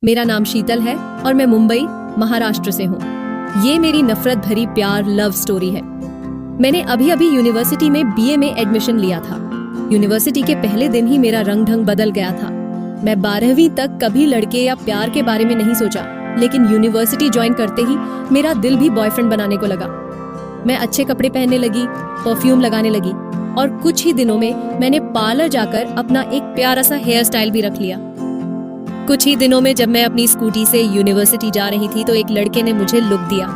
मेरा नाम शीतल है और मैं मुंबई महाराष्ट्र से हूँ। ये मेरी नफरत भरी प्यार लव स्टोरी है। मैंने अभी अभी यूनिवर्सिटी में बीए में एडमिशन लिया था। यूनिवर्सिटी के पहले दिन ही मेरा रंग ढंग बदल गया था। मैं 12वीं तक कभी लड़के या प्यार के बारे में नहीं सोचा, लेकिन यूनिवर्सिटी ज्वाइन करते ही मेरा दिल भी बॉयफ्रेंड बनाने को लगा। मैं अच्छे कपड़े पहनने लगी, परफ्यूम लगाने लगी और कुछ ही दिनों में मैंने पार्लर जाकर अपना एक प्यारा सा हेयर स्टाइल भी रख लिया। कुछ ही दिनों में जब मैं अपनी स्कूटी से यूनिवर्सिटी जा रही थी तो एक लड़के ने मुझे लुक दिया।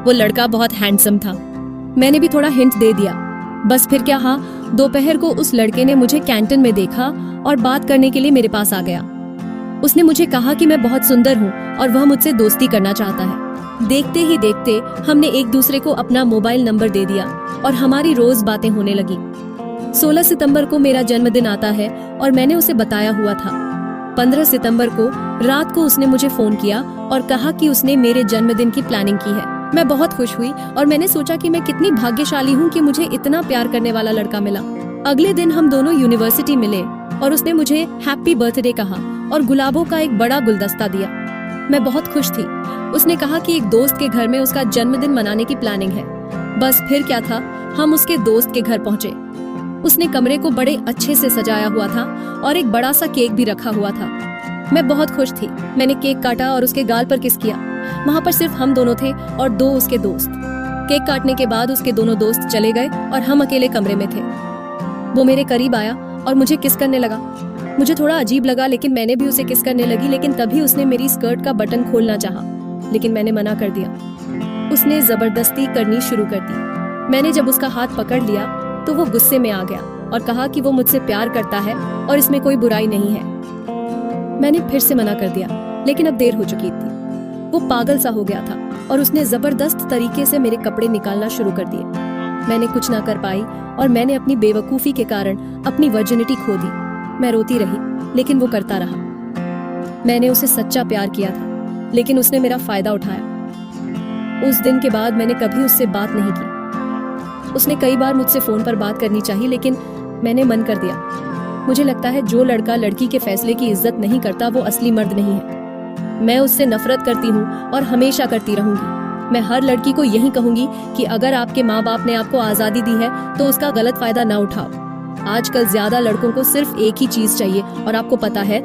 वो लड़का बहुत हैंडसम था। मैंने भी थोड़ा हिंट दे दिया। बस फिर क्या, हाँ, दोपहर को उस लड़के ने मुझे कैंटीन में देखा और बात करने के लिए मेरे पास आ गया। उसने मुझे कहा कि मैं बहुत सुंदर हूँ और वह मुझसे दोस्ती करना चाहता है। देखते ही देखते हमने एक दूसरे को अपना मोबाइल नंबर दे दिया और हमारी रोज बातें होने लगी। 16 सितंबर को मेरा जन्मदिन आता है और मैंने उसे बताया हुआ था। 15 सितंबर को रात को उसने मुझे फोन किया और कहा कि उसने मेरे जन्मदिन की प्लानिंग की है। मैं बहुत खुश हुई और मैंने सोचा कि मैं कितनी भाग्यशाली हूँ कि मुझे इतना प्यार करने वाला लड़का मिला। अगले दिन हम दोनों यूनिवर्सिटी मिले और उसने मुझे हैप्पी बर्थडे कहा और गुलाबों का एक बड़ा गुलदस्ता दिया। मैं बहुत खुश थी। उसने कहा कि एक दोस्त के घर में उसका जन्मदिन मनाने की प्लानिंग है। बस फिर क्या था, हम उसके दोस्त के घर पहुंचे। उसने कमरे को बड़े अच्छे से सजाया हुआ था और एक बड़ा सा केक भी रखा हुआ था। मैं बहुत खुश थी। मैंने केक काटा और उसके गाल पर किस किया। वहाँ पर सिर्फ हम दोनों थे और 2 उसके दोस्त। केक काटने के बाद उसके दोनों दोस्त चले गए और हम अकेले कमरे में थे। वो मेरे करीब आया और मुझे किस करने लगा। मुझे थोड़ा अजीब लगा, लेकिन मैंने भी उसे किस करने लगी। लेकिन तभी उसने मेरी स्कर्ट का बटन खोलना चाहा, लेकिन मैंने मना कर दिया। उसने जबरदस्ती करनी शुरू कर दी। मैंने जब उसका हाथ पकड़ लिया तो वो गुस्से में आ गया और कहा कि वो मुझसे प्यार करता है और इसमें कोई बुराई नहीं है। मैंने फिर से मना कर दिया, लेकिन अब देर हो चुकी थी। वो पागल सा हो गया था और उसने जबरदस्त तरीके से मेरे कपड़े निकालना शुरू कर दिए। मैंने कुछ ना कर पाई और मैंने अपनी बेवकूफी के कारण अपनी वर्जिनिटी खो दी। मैं रोती रही, लेकिन वो करता रहा। मैंने उसे सच्चा प्यार किया था, लेकिन उसने मेरा फायदा उठाया। उस दिन के बाद मैंने कभी उससे बात नहीं की। उसने कई बार मुझसे फोन पर बात करनी चाहिए, लेकिन मैंने मन कर दिया। मुझे लगता है जो लड़का लड़की के फैसले की इज्जत नहीं करता वो असली मर्द नहीं है। मैं उससे नफरत करती हूँ और हमेशा करती रहूंगी। मैं हर लड़की को यही कहूंगी कि अगर आपके माँ बाप ने आपको आजादी दी है तो उसका गलत फायदा ना उठाओ। आजकल ज्यादा लड़कों को सिर्फ एक ही चीज चाहिए और आपको पता है,